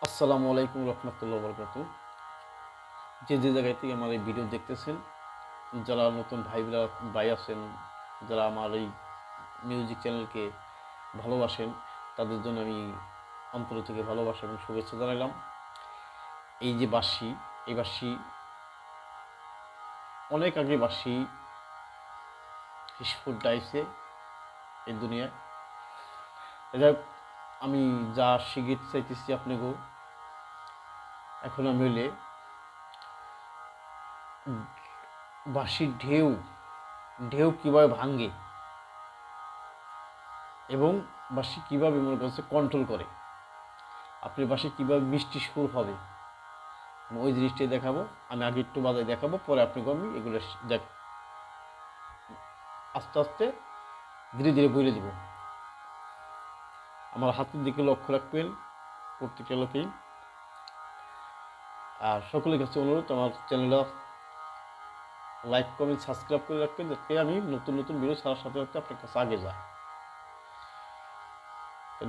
আসসালামু আলাইকুম রহমতুল্লাহ বরকাতু। যে জায়গায় থেকে আমার এই ভিডিও দেখতেছেন, যারা নতুন ভাই আছেন, যারা আমার এই মিউজিক চ্যানেলকে ভালোবাসেন, তাদের জন্য আমি অন্তর থেকে ভালোবাসা এবং শুভেচ্ছা জানালাম। এই যে বাঁশি, এই বাঁশি অনেক আগে বাঁশি ফুট ডাইছে এই দুনিয়ায়। যাই হোক, আমি যা শিখতে চাইতেছি আপনাকেও, এখন আমি হইলে বাঁশির ঢেউ ঢেউ কীভাবে ভাঙে এবং বাঁশি কীভাবে মনে করছে কন্ট্রোল করে, আপনার বাঁশি কীভাবে মিষ্টি সুর হবে, ওই জিনিসটাই দেখাবো। আমি আগে একটু বাজায় দেখাবো, পরে আপনাকে আমি এগুলো আস্তে আস্তে ধীরে ধীরে বলে দেব। আমার হাতের দিকে লক্ষ্য রাখবেন প্রত্যেকটা লোকেই। আর সকলের কাছে অনুরোধ, আমার চ্যানেলটা লাইক কমেন্ট সাবস্ক্রাইব করে রাখবেন, যাতে আমি নতুন নতুন ভিডিও ছাড়ার সাথে সাথে আপনার কাছে আগে যায়।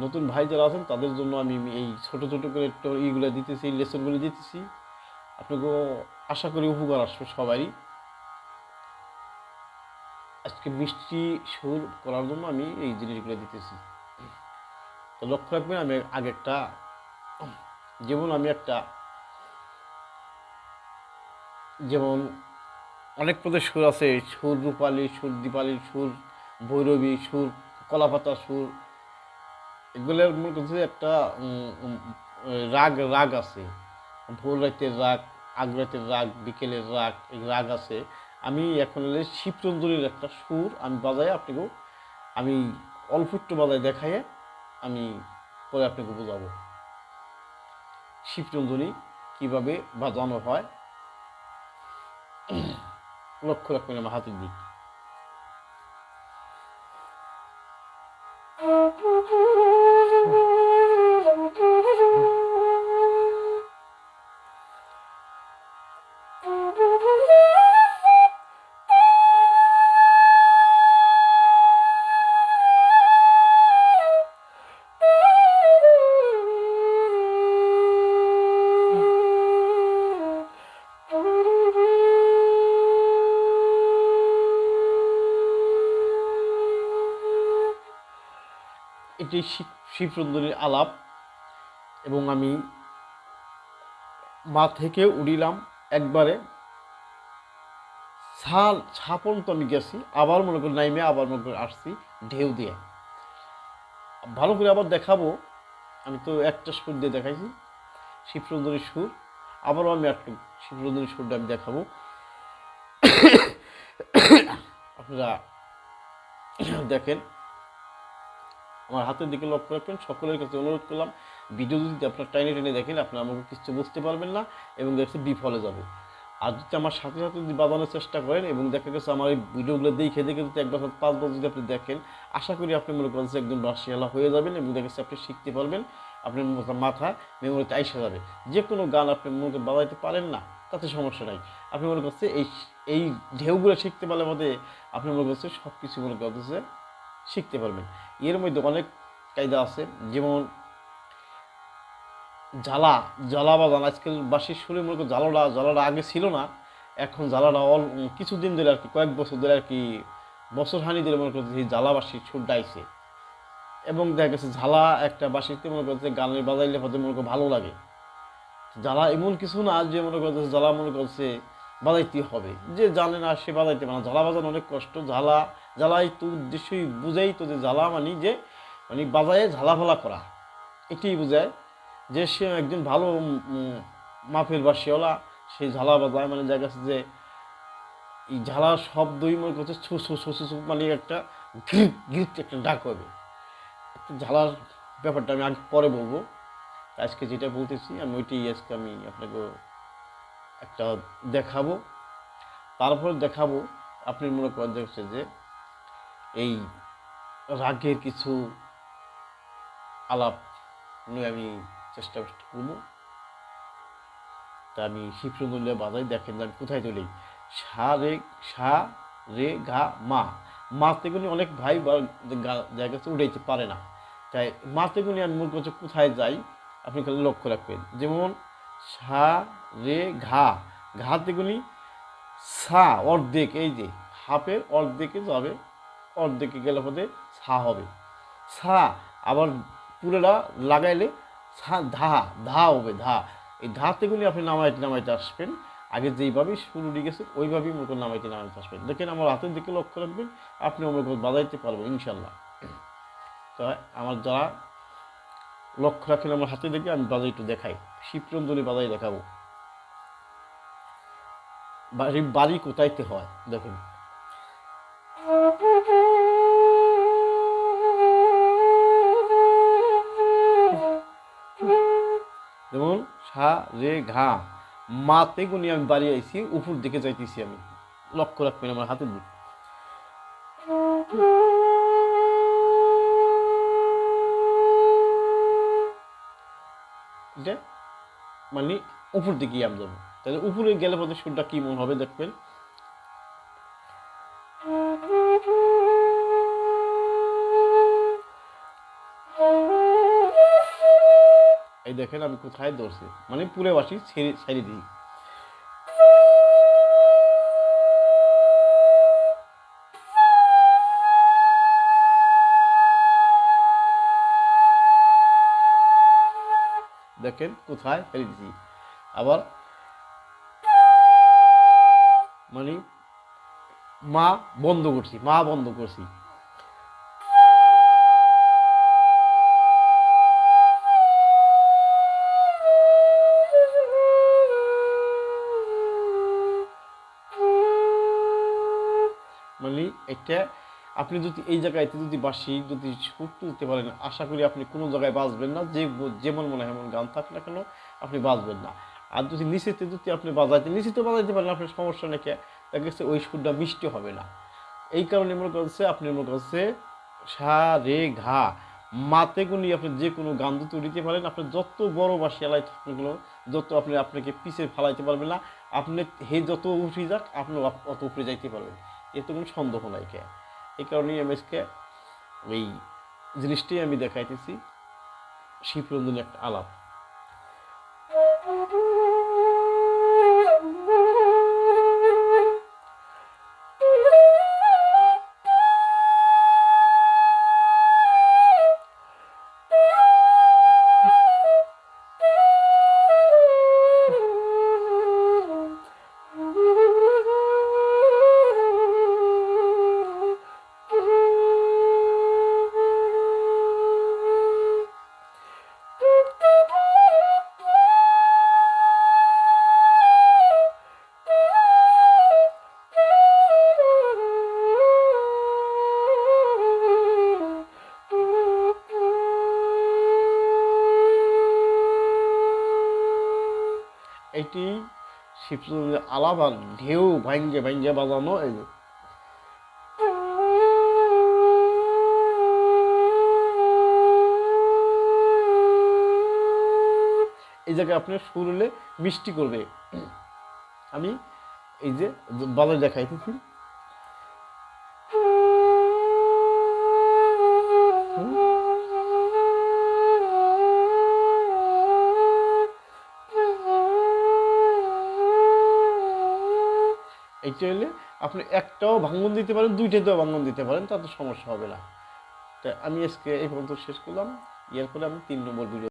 নতুন ভাই যারা আছেন তাদের জন্য আমি এই ছোটো ছোটো করে এইগুলো দিতেছি, এই লেসনগুলো দিতেছি। আপনাকেও আশা করি উপকার আসবে সবারই। আজকে মিষ্টি সুর করার জন্য আমি এই জিনিসগুলো দিতেছি। তো লক্ষ্য রাখবেন, আমি আগে যেমন অনেক পদের সুর আছে, সুর রূপালী, সুর দীপালির সুর, ভৈরবী সুর, কলাপাতা সুর, এগুলোর মনে করছে একটা রাগ রাগ আছে। ভোর রাতের রাগ, আগ রাতের রাগ, বিকেলের রাগ, এই রাগ আছে। আমি এখন শিবচন্দ্রের একটা সুর আমি বাজাই আপনাকেও, আমি অল্প একটু বাজায় দেখাইয়ে আমি পরে আপনাকে বোঝাবো শিবচন্দ্রী কীভাবে বাজানো হয়। লক্ষ্য রাখবেন আমার হাতের দিক। এটি শিবচন্দ্রের আলাপ, এবং আমি মা থেকে উড়িলাম একবারে ছাপন তো আমি গেছি, আবার মনে করি নাইমে, আবার মনে করি আসছি ঢেউ দিয়ে। ভালো করে আবার দেখাবো, আমি তো একটা সুর দিয়ে দেখাইছি শিবচন্দ্রের সুর, আবারও আমি একটু শিবচন্দ্রের সুরটা আমি দেখাবো। আপনারা দেখেন, আমার হাতের দিকে লক্ষ্য রাখবেন। সকলের কাছে অনুরোধ করলাম, ভিডিও যদি আপনার টাইনে টেনে দেখেন, আপনারা আমাকে কিছু বুঝতে পারবেন না এবং দেখতে বিফলে যাবে। আর যদি আমার সাথে সাথে যদি বাজানোর চেষ্টা করেন এবং দেখা গেছে আমার এই ভিডিওগুলো দেখে দেখে যদি 1 বছর 5 বছর যদি আপনি দেখেন, আশা করি আপনি মনে করেন যে একদম বাঁশিওয়ালা হয়ে যাবেন এবং দেখা গেছে আপনি শিখতে পারবেন, আপনার মাথা মেমোরিতে আইসা যাবে। যে কোনো গান আপনি মনে করেন বাজাইতে পারেন না, তাতে সমস্যা নাই। আপনি মনে করছে এই ঢেউগুলো শিখতে পারলে মধ্যে আপনি মনে করছে সব কিছু মনে করতেছে শিখতে পারবেন। এর মধ্যে অনেক কায়দা আছে, যেমন জ্বালা জ্বালা বাজান। আজকাল বাঁশির সুরে মনে করি জ্বালাটা আগে ছিল না, এখন জ্বালাটা কিছুদিন ধরে আর কি, কয়েক বছর ধরে আর কি, বছর হানি ধরে মনে করছে এই জ্বালা বাঁশির সুরটা আইছে। এবং দেখা গেছে ঝালা একটা বাঁশিতে মনে করছে গানের বাজাইলে হয়তো মনে করে ভালো লাগে। জ্বালা এমন কিছু না যে মনে করছে জ্বালা মনে করছে বাজাইতে হবে, যে জানে না সে বাজাইতে পারে না। জ্বালা বাজানো অনেক কষ্ট। জ্বালাই তো উদ্দেশ্যই বুঝাই তো, যে জ্বালা মানে যে মানে বাজায়ে ঝালাফালা করা, এটাই বোঝায় যে সে একজন ভালো মাফের বাসিওয়ালা। সেই ঝালা বাজায় মানে দেখা যাচ্ছে যে এই ঝালার শব্দই মনে করছে ছু ছু ছু ছু ছু, মানে একটা গিট একটা ডাক হবে। একটু ঝালার ব্যাপারটা আমি আগে পরে বলবো, আজকে যেটা বলতেছি আমি ওইটাই আজকে আমি আপনাকে একটা দেখাবো। তারপর দেখাবো আপনি মনে করেন দেখছে যে এই রাগের কিছু আলাপ নিয়ে আমি চেষ্টা করবো। তা আমি শিবচন্দ্র বাজাই, দেখেন আমি কোথায় চলি। সা রে গা মা, মা তেগুনি অনেক ভাই বা জায়গা উঠাইতে পারে না, তাই মা তেগুনি আমি মনে করছি কোথায় যাই, আপনি খালি লক্ষ্য রাখবেন। যেমন সা রে ঘা, ঘাতে গুলি সা অর্ধেক, এই যে হাফের অর্ধেকে যাবে, অর্ধেকে গেলে পদে সা হবে সা। আবার পুরোটা লাগাইলে সা ধা, ধা হবে ধা। এই ধাতে গুলি আপনি নামাইতে নামাইতে আসবেন, আগে যেইভাবে শুরু গেছে ওইভাবেই মনে করেন নামাইতে নামাইতে আসবেন। দেখেন আমার হাতের দিকে লক্ষ্য রাখবেন, আপনি মনে করেন বাজাইতে পারবেন ইনশাল্লাহ। তো আমার যারা লক্ষ্য রাখেন আমার হাতে দিকে, আমি বাজাই একটু দেখাই, শিবরঞ্জনী বাজাই দেখাবো। বাড়ি বাড়ি কোথায়তে হয় দেখেন। যেমন সা রে ঘা, মাতে গুনি আমি বাড়ি আইছি, উপর দিকে যাইতেছি আমি, লক্ষ্য রাখবেন আমার হাতের দিকে। এটা মানে উপর দিকে আমি যাবো, তাহলে উপরে গেলে পথে সুরটা কি মন হবে দেখবেন। এই দেখেন আমি কোথায় ধরছি, মানে পুরে বাসি ছেড়ে ছেড়ে দিই। দেখেন কোথায় ছেড়ে দিছি। আবার মানে মা বন্ধ করছি, মা বন্ধ করছি। মানে এটা আপনি যদি এই জায়গায় যদি বাসি যদি সুর তুলতে পারেন, আশা করি আপনি কোনো জায়গায় বাজবেন না, যে যেমন মনে হয় এমন গান থাক না কেন আপনি বাজবেন না। আর যদি নিচেতে যদি আপনি বাজাইতে নিচেতে বাজাইতে পারেন, আপনার সমস্যা নাকি, দেখা গেছে ওই সুরটা মিষ্টি হবে না। এই কারণে মনে করছে আপনি মনে করছে সা রে ঘা, মাতে গুনি আপনি যে কোনো গান যদি উঠিতে পারেন, আপনি যত বড় বাসি এলাই থাকলো, যত আপনি আপনাকে পিছে ফালাইতে পারবেন না। আপনি হে যত উঠে যাক আপনি অত উপরে যাইতে পারবেন, এতে কোনো সন্দেহ নাই কে। এই কারণে এমএসকে ওই জিনিসটাই আমি দেখাইতেছি, শিবরঞ্জনী একটা আলাপ। এটি শিবরঞ্জনীর আলাপ, আর ঢেউ ভাঙ্গে ভাঙ্গে বাজানো। এই যে এই জায়গায় আপনার সুর হলে মিষ্টি করবে। আমি এই যে বাজার দেখাইতেছি, এইটা হলে আপনি একটাও ভাঙন দিতে পারেন, দুইটাতেও ভাঙন দিতে পারেন, তাতে সমস্যা হবে না। তাই আমি আজকে এই পর্যন্ত শেষ করলাম। এরপরে আমি 3 নম্বর ভিডিও